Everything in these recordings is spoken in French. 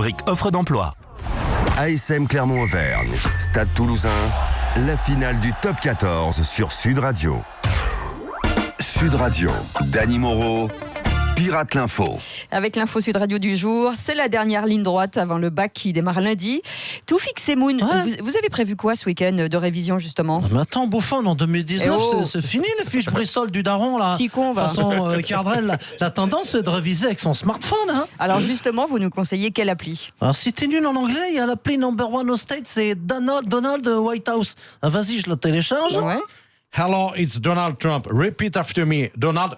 rubrique offre d'emploi. ASM Clermont-Auvergne, Stade Toulousain, la finale du Top 14 sur Sud Radio. Sud Radio, Dany Moreau, Pirate l'Info. Avec l'info Sud Radio du jour, c'est la dernière ligne droite avant le bac qui démarre lundi. Toufik Semoun, vous avez prévu quoi ce week-end de révision justement ? Mais attends, bouffon, en 2019, c'est fini les fiches Bristol du daron là. Petit con, va. De toute façon, Cardrel, la tendance c'est de réviser avec son smartphone. Hein. Alors justement, vous nous conseillez quelle appli ? Alors si t'es nul en anglais, il y a l'appli number one au States, c'est Donald White House. Ah, vas-y, je le télécharge. Ouais. Hello, it's Donald Trump. Repeat after me. Donald,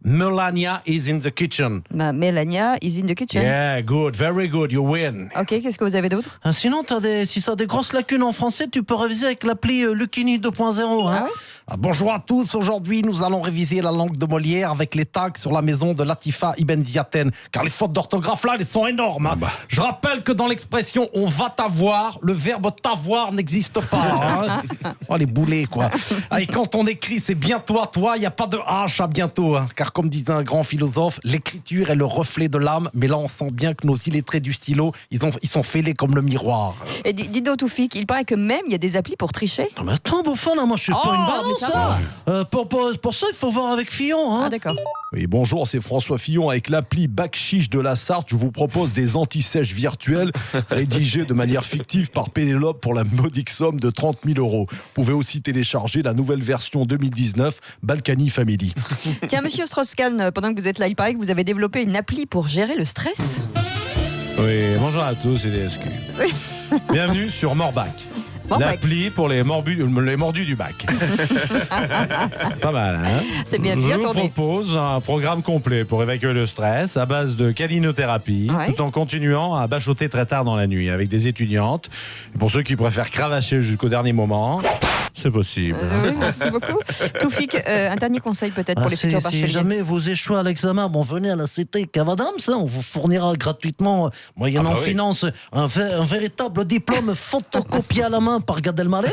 Melania is in the kitchen. Melania is in the kitchen. Yeah, good, very good, you win. Ok, qu'est-ce que vous avez d'autre ? Sinon, si t'as des grosses lacunes en français, tu peux réviser avec l'appli Lucchini 2.0. Hein. Ah ouais ? Bonjour à tous, aujourd'hui nous allons réviser la langue de Molière avec les tags sur la maison de Latifa Ibn Ziaten, car les fautes d'orthographe là, elles sont énormes. Hein. Je rappelle que dans l'expression « on va t'avoir », le verbe « t'avoir » n'existe pas. Hein. Oh les boulets quoi. Et quand on écrit c'est bien toi, il n'y a pas de H à bientôt. Hein. Car comme disait un grand philosophe, l'écriture est le reflet de l'âme, mais là on sent bien que nos illettrés du stylo, ils sont fêlés comme le miroir. Et dis donc Toufik, il paraît que même il y a des applis pour tricher. Non mais attends, bouffon, là, moi je suis pas une balance. Pour ça, il faut voir avec Fillon. Hein. Ah d'accord. Oui, bonjour, c'est François Fillon avec l'appli Bac Chiche de la Sarthe. Je vous propose des anti-sèches virtuels rédigés de manière fictive par Pénélope pour la modique somme de 30 000 €. Vous pouvez aussi télécharger la nouvelle version 2019 Balkany Family. Tiens, monsieur Strauss-Kahn, pendant que vous êtes là, il paraît que vous avez développé une appli pour gérer le stress. Oui, bonjour à tous et des excuses. Bienvenue sur Morbac. L'appli pour les mordus du bac. Pas mal, hein ? C'est bien Je vous tourné. propose un programme complet pour évacuer le stress à base de calinothérapie, tout en continuant à bachoter très tard dans la nuit avec des étudiantes. Et pour ceux qui préfèrent cravacher jusqu'au dernier moment, c'est possible. Oui, merci beaucoup. Toufik, un dernier conseil peut-être pour les futurs bacheliers. Si jamais vous échouez à l'examen, venez à la CT Cavadams, on vous fournira gratuitement, moyennant finance, un véritable diplôme photocopié à la main par Gad Elmaleh.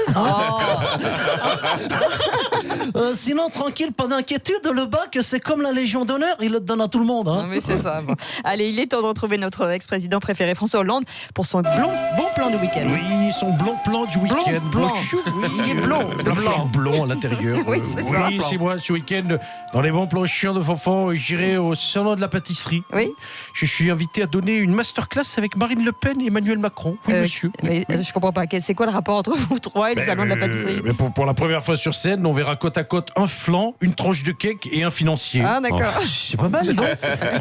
Sinon, tranquille, pas d'inquiétude, le bac, c'est comme la Légion d'honneur, il le donne à tout le monde. Hein. Non, mais c'est ça. Bon. Allez, il est temps de retrouver notre ex-président préféré, François Hollande, pour son bon plan du week-end. Oui, son bon plan du week-end. Blond. Il est blond. Blond à l'intérieur. Oui, c'est ça. Oui, c'est moi, ce week-end, dans les bons plans chiants de Fanfan, j'irai au salon de la pâtisserie. Oui. Je suis invité à donner une masterclass avec Marine Le Pen et Emmanuel Macron. Oui, monsieur. Mais, je comprends pas. C'est quoi le rapport entre vous trois et le salon de la pâtisserie ? Mais pour la première fois sur scène, on verra côte à côte un flan, une tranche de cake et un financier. Ah, d'accord. C'est pas mal, non ?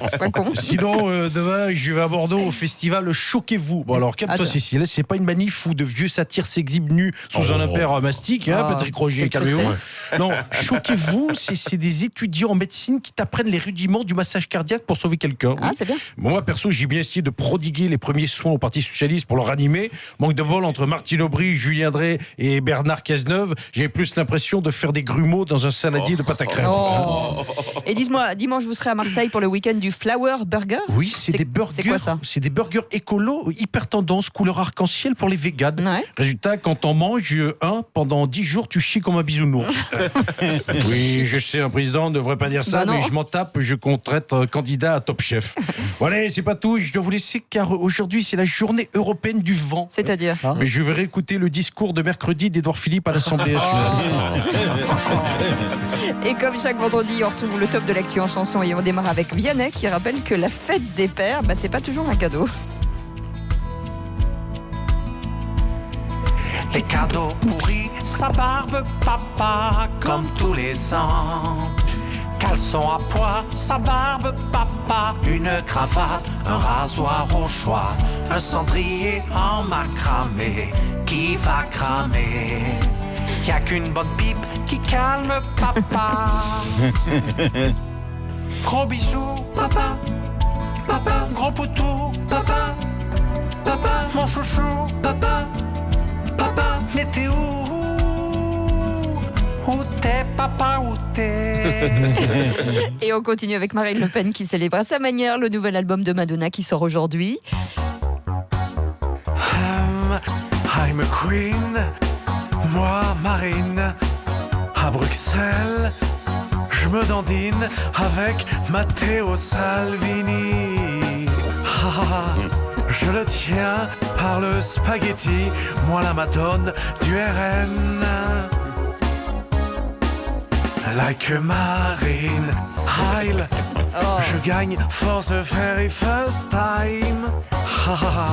C'est pas con. Sinon, demain, je vais à Bordeaux au festival Choquez-vous. Bon, alors, calme-toi, Cécile, c'est pas une manif où de vieux satyres s'exhibent nus sous un impair mastic, hein, Patrick Roger, calmez-vous. Non, Choquez-vous, c'est des étudiants en médecine qui t'apprennent les rudiments du massage cardiaque pour sauver quelqu'un. Ah, c'est bien. Moi, perso, j'ai bien essayé de prodiguer les premiers soins au Parti Socialiste pour le ranimer. Manque de bol entre Martine Aubry, Julien Drey et Bernard Cazeneuve. J'ai plus l'impression de faire des grumeaux dans un saladier de pâte à crème. Et dites-moi, dimanche, vous serez à Marseille pour le week-end du Flower Burger ? Oui, c'est des burgers. C'est quoi ça ? C'est des burgers écolos, hyper tendance, couleur arc-en-ciel pour les véganes. Ouais. Résultat, quand t'en manges un, pendant 10 jours, tu chies comme un bisounours. Oui, je sais, un président ne devrait pas dire ça, mais je m'en tape, je compte être candidat à Top Chef. Voilà, c'est pas tout, je dois vous laisser car aujourd'hui, c'est la journée européenne du vent. C'est-à-dire Mais je vais réécouter le discours de mercredi d'Édouard Philippe à l'Assemblée nationale. Et comme chaque vendredi, on retrouve le top de l'actu en chanson et on démarre avec Vianney qui rappelle que la fête des pères, c'est pas toujours un cadeau. Les cadeaux pourris, sa barbe papa, comme tous les ans. Caleçon à pois, sa barbe papa, une cravate, un rasoir au choix, un cendrier en macramé qui va cramer. Y a qu'une bonne pipe qui calme papa. Gros bisous, papa, papa, gros poutou, papa, papa, mon chouchou, papa, papa, mais t'es où? Où t'es, papa, où t'es? Et on continue avec Marine Le Pen qui célèbre à sa manière le nouvel album de Madonna qui sort aujourd'hui. I'm a queen, moi Marine, à Bruxelles, je me dandine avec Matteo Salvini. Je le tiens par le spaghetti, moi la madone du RN. Like Marine Heil, je gagne for the very first time. Ha, ha, ha.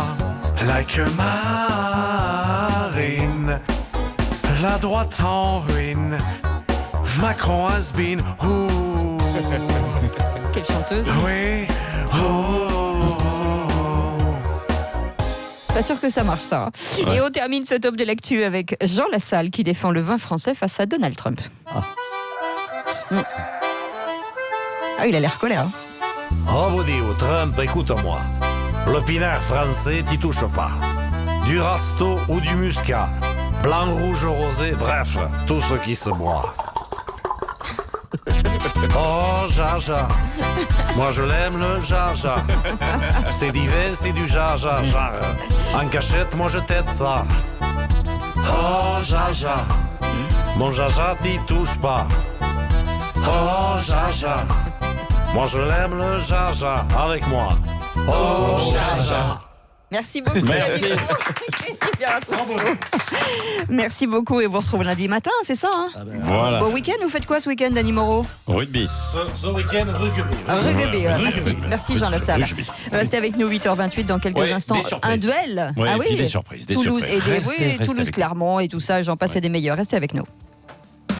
Like Marine, la droite en ruine. Macron has been. Ooh. Quelle chanteuse. Oui. Oh. Pas sûr que ça marche, ça. Ouais. Et on termine ce top de l'actu avec Jean Lassalle qui défend le vin français face à Donald Trump. Ah, il a l'air colère. Oh, vous dites, Trump, écoute-moi. Le pinard français, t'y touches pas. Du rasto ou du muscat. Blanc, rouge, rosé, bref, tout ce qui se boit. Oh, jaja. Moi, je l'aime, le jaja. C'est divin, c'est du jaja, genre. En cachette, moi, je t'aide ça. Oh, jaja. Mon jaja, t'y touche pas. Oh, jaja. Moi, je l'aime, le jaja, avec moi. Oh, jaja. Merci beaucoup. Merci. Merci beaucoup et vous retrouvez lundi matin, c'est ça hein Voilà. Bon week-end, vous faites quoi ce week-end, Dany Moreau? Rugby. Ce week-end, rugby. Rugby, Voilà. merci. Merci Jean Lassalle. Rugby. Restez avec nous 8h28 dans quelques instants. Un duel. Ouais, et puis des surprises. Toulouse surprises. et Toulouse, Clermont et tout ça, j'en passe et des meilleurs. Restez avec nous.